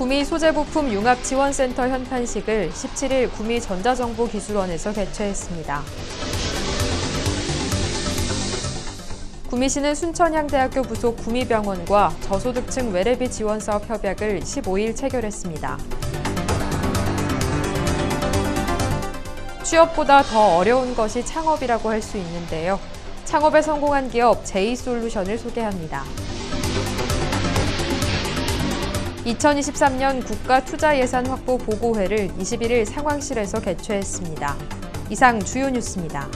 구미 소재부품 융합지원센터 현판식을 17일 구미 전자정보기술원에서 개최했습니다. 구미시는 순천향대학교 부속 구미병원과 저소득층 외래비 지원사업 협약을 15일 체결했습니다. 취업보다 더 어려운 것이 창업이라고 할 수 있는데요. 창업에 성공한 기업 제이솔루션을 소개합니다. 2023년 국가투자예산 확보 보고회를 21일 상황실에서 개최했습니다. 이상 주요 뉴스입니다.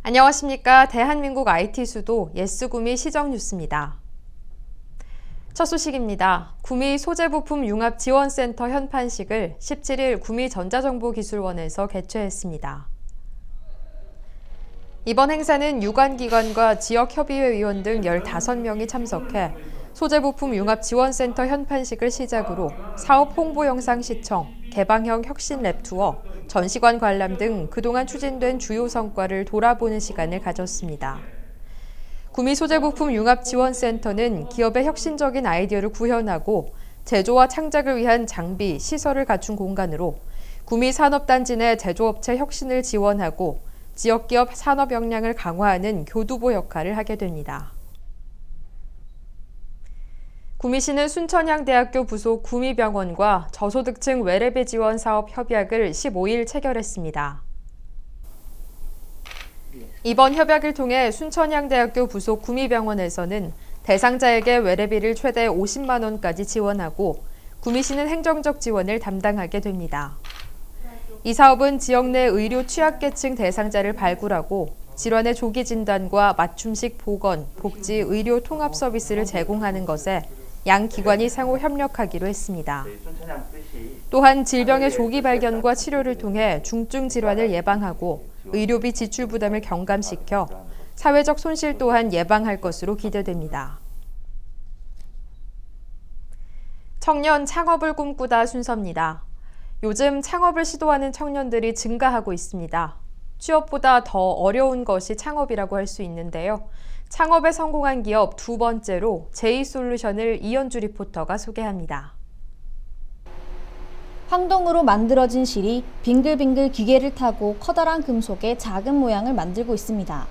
안녕하십니까. 대한민국 IT 수도 예스구미 시정뉴스입니다. 첫 소식입니다. 구미 소재부품 융합지원센터 현판식을 17일 구미 전자정보기술원에서 개최했습니다. 이번 행사는 유관기관과 지역협의회 위원 등 15명이 참석해 소재부품 융합지원센터 현판식을 시작으로 사업 홍보 영상 시청, 개방형 혁신 랩 투어, 전시관 관람 등 그동안 추진된 주요 성과를 돌아보는 시간을 가졌습니다. 구미 소재부품 융합지원센터는 기업의 혁신적인 아이디어를 구현하고 제조와 창작을 위한 장비, 시설을 갖춘 공간으로 구미 산업단지 내 제조업체 혁신을 지원하고 지역기업 산업 역량을 강화하는 교두보 역할을 하게 됩니다. 구미시는 순천향대학교 부속 구미병원과 저소득층 외래비 지원 사업 협약을 15일 체결했습니다. 이번 협약을 통해 순천향대학교 부속 구미병원에서는 대상자에게 외래비를 최대 50만 원까지 지원하고 구미시는 행정적 지원을 담당하게 됩니다. 이 사업은 지역 내 의료 취약계층 대상자를 발굴하고 질환의 조기 진단과 맞춤식 보건, 복지, 의료 통합 서비스를 제공하는 것에 양 기관이 상호 협력하기로 했습니다. 또한 질병의 조기 발견과 치료를 통해 중증 질환을 예방하고 의료비 지출 부담을 경감시켜 사회적 손실 또한 예방할 것으로 기대됩니다. 청년 창업을 꿈꾸다 순서입니다. 요즘 창업을 시도하는 청년들이 증가하고 있습니다. 취업보다 더 어려운 것이 창업이라고 할 수 있는데요. 창업에 성공한 기업 두 번째로 제이솔루션을 이현주 리포터가 소개합니다. 황동으로 만들어진 실이 빙글빙글 기계를 타고 커다란 금속의 작은 모양을 만들고 있습니다.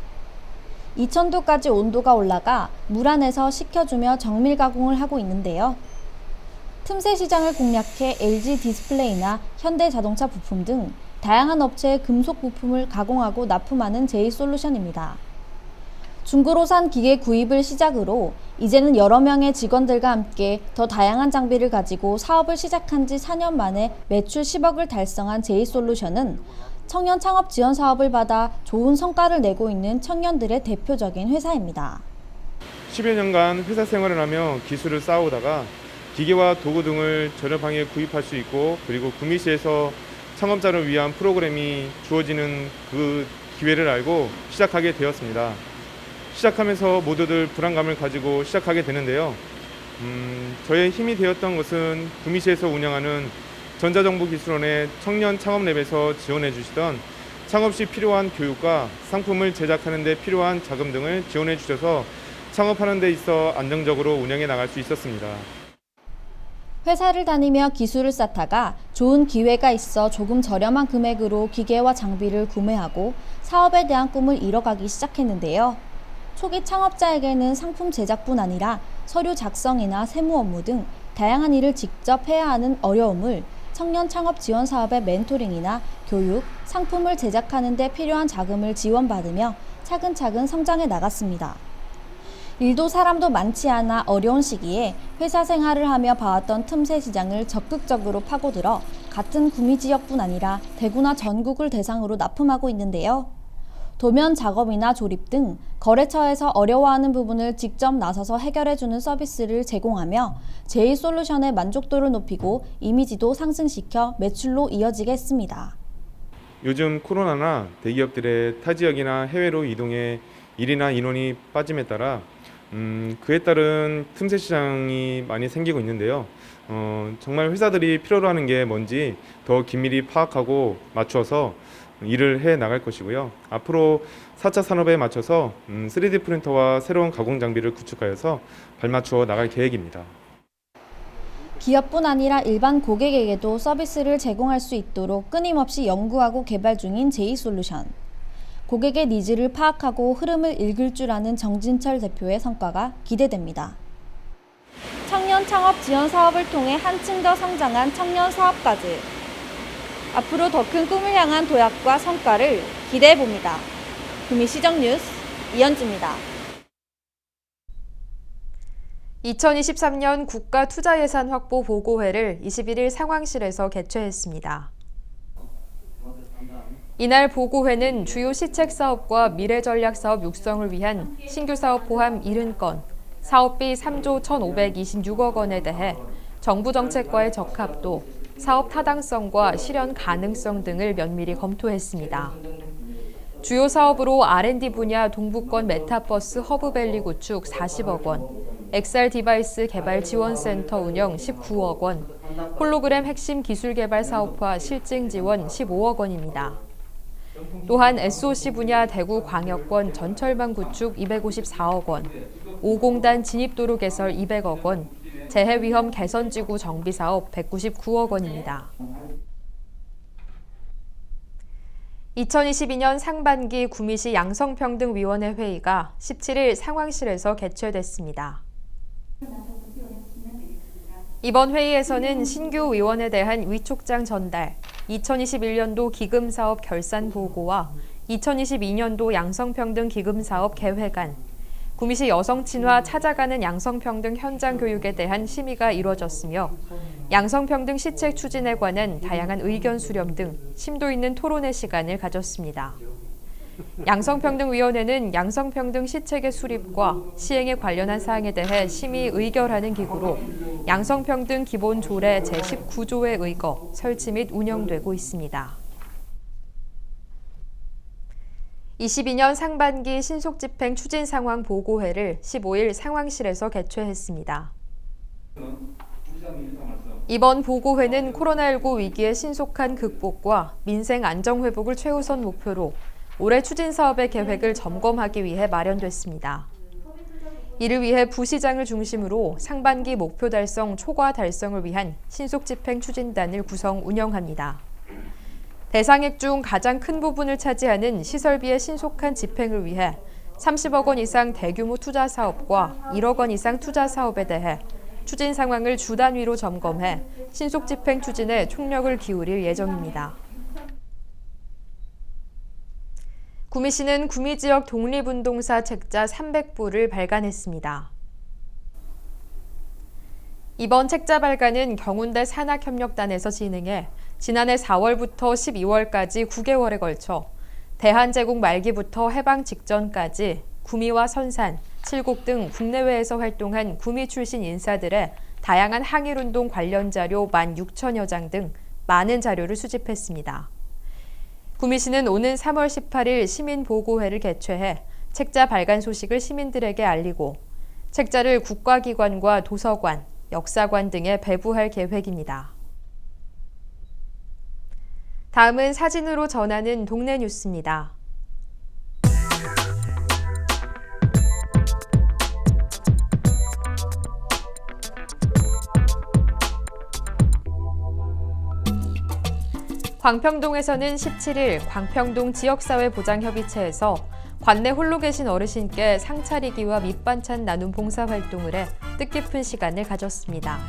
2000도까지 온도가 올라가 물 안에서 식혀주며 정밀 가공을 하고 있는데요. 틈새 시장을 공략해 LG 디스플레이나 현대자동차 부품 등 다양한 업체의 금속 부품을 가공하고 납품하는 제이솔루션입니다. 중고로산 기계 구입을 시작으로 이제는 여러 명의 직원들과 함께 더 다양한 장비를 가지고 사업을 시작한 지 4년 만에 매출 10억을 달성한 제이솔루션은 청년 창업 지원 사업을 받아 좋은 성과를 내고 있는 청년들의 대표적인 회사입니다. 10여 년간 회사 생활을 하며 기술을 쌓아오다가 기계와 도구 등을 저렴하게 구입할 수 있고 그리고 구미시에서 창업자를 위한 프로그램이 주어지는 그 기회를 알고 시작하게 되었습니다. 시작하면서 모두들 불안감을 가지고 시작하게 되는데요. 저의 힘이 되었던 것은 구미시에서 운영하는 전자정보기술원의 청년 창업랩에서 지원해 주시던 창업 시 필요한 교육과 상품을 제작하는 데 필요한 자금 등을 지원해 주셔서 창업하는 데 있어 안정적으로 운영해 나갈 수 있었습니다. 회사를 다니며 기술을 쌓다가 좋은 기회가 있어 조금 저렴한 금액으로 기계와 장비를 구매하고 사업에 대한 꿈을 이뤄가기 시작했는데요. 초기 창업자에게는 상품 제작뿐 아니라 서류 작성이나 세무 업무 등 다양한 일을 직접 해야 하는 어려움을 청년 창업 지원 사업의 멘토링이나 교육, 상품을 제작하는 데 필요한 자금을 지원받으며 차근차근 성장해 나갔습니다. 일도 사람도 많지 않아 어려운 시기에 회사 생활을 하며 봐왔던 틈새 시장을 적극적으로 파고들어 같은 구미 지역뿐 아니라 대구나 전국을 대상으로 납품하고 있는데요. 도면 작업이나 조립 등 거래처에서 어려워하는 부분을 직접 나서서 해결해주는 서비스를 제공하며 제이솔루션의 만족도를 높이고 이미지도 상승시켜 매출로 이어지게 했습니다. 요즘 코로나나 대기업들의 타 지역이나 해외로 이동해 일이나 인원이 빠짐에 따라 그에 따른 틈새 시장이 많이 생기고 있는데요. 정말 회사들이 필요로 하는 게 뭔지 더 긴밀히 파악하고 맞춰서 일을 해 나갈 것이고요. 앞으로 4차 산업에 맞춰서 3D 프린터와 새로운 가공 장비를 구축하여서 발맞추어 나갈 계획입니다. 기업뿐 아니라 일반 고객에게도 서비스를 제공할 수 있도록 끊임없이 연구하고 개발 중인 제이솔루션. 고객의 니즈를 파악하고 흐름을 읽을 줄 아는 정진철 대표의 성과가 기대됩니다. 청년 창업 지원 사업을 통해 한층 더 성장한 청년 사업가들. 앞으로 더 큰 꿈을 향한 도약과 성과를 기대해봅니다. 구미시정 뉴스 이현주입니다. 2023년 국가투자예산 확보 보고회를 21일 상황실에서 개최했습니다. 이날 보고회는 주요 시책 사업과 미래 전략 사업 육성을 위한 신규 사업 포함 70건, 사업비 3조 1,526억 원에 대해 정부 정책과의 적합도, 사업 타당성과 실현 가능성 등을 면밀히 검토했습니다. 주요 사업으로 R&D 분야 동부권 메타버스 허브밸리 구축 40억 원, XR 디바이스 개발 지원센터 운영 19억 원, 홀로그램 핵심 기술 개발 사업화 실증 지원 15억 원입니다. 또한 SOC 분야 대구 광역권 전철망 구축 254억 원, 5공단 진입도로 개설 200억 원, 재해위험 개선지구 정비사업 199억 원입니다. 2022년 상반기 구미시 양성평등위원회 회의가 17일 상황실에서 개최됐습니다. 이번 회의에서는 신규 위원에 대한 위촉장 전달, 2021년도 기금사업 결산 보고와 2022년도 양성평등 기금사업 계획안, 구미시 여성친화 찾아가는 양성평등 현장 교육에 대한 심의가 이루어졌으며 양성평등 시책 추진에 관한 다양한 의견 수렴 등 심도 있는 토론의 시간을 가졌습니다. 양성평등위원회는 양성평등 시책의 수립과 시행에 관련한 사항에 대해 심의 의결하는 기구로 양성평등 기본조례 제19조에 의거 설치 및 운영되고 있습니다. 22년 상반기 신속집행 추진 상황 보고회를 15일 상황실에서 개최했습니다. 이번 보고회는 코로나19 위기의 신속한 극복과 민생 안정 회복을 최우선 목표로 올해 추진 사업의 계획을 점검하기 위해 마련됐습니다. 이를 위해 부시장을 중심으로 상반기 목표 달성 초과 달성을 위한 신속집행 추진단을 구성 운영합니다. 대상액 중 가장 큰 부분을 차지하는 시설비의 신속한 집행을 위해 30억 원 이상 대규모 투자 사업과 1억 원 이상 투자 사업에 대해 추진 상황을 주 단위로 점검해 신속 집행 추진에 총력을 기울일 예정입니다. 구미시는 구미 지역 독립운동사 책자 300부를 발간했습니다. 이번 책자 발간은 경운대 산학협력단에서 진행해 지난해 4월부터 12월까지 9개월에 걸쳐 대한제국 말기부터 해방 직전까지 구미와 선산, 칠곡 등 국내외에서 활동한 구미 출신 인사들의 다양한 항일운동 관련 자료 16,000여 장 등 많은 자료를 수집했습니다. 구미시는 오는 3월 18일 시민보고회를 개최해 책자 발간 소식을 시민들에게 알리고 책자를 국가기관과 도서관, 역사관 등에 배부할 계획입니다. 다음은 사진으로 전하는 동네 뉴스입니다. 광평동에서는 17일 광평동 지역사회보장협의체에서 관내 홀로 계신 어르신께 상 차리기와 밑반찬 나눔 봉사활동을 해 뜻깊은 시간을 가졌습니다.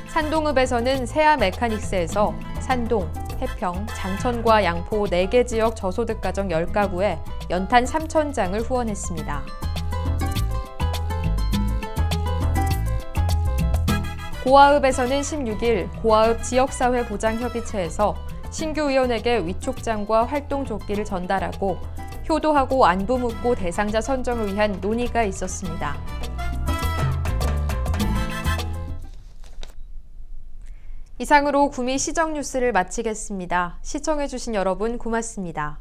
산동읍에서는 세아 메카닉스에서 산동, 해평, 장천과 양포 4개 지역 저소득 가정 10가구에 연탄 3,000장을 후원했습니다. 고아읍에서는 16일 고아읍 지역사회보장협의체에서 신규 의원에게 위촉장과 활동조끼를 전달하고 효도하고 안부 묻고 대상자 선정을 위한 논의가 있었습니다. 이상으로 구미 시정 뉴스를 마치겠습니다. 시청해주신 여러분 고맙습니다.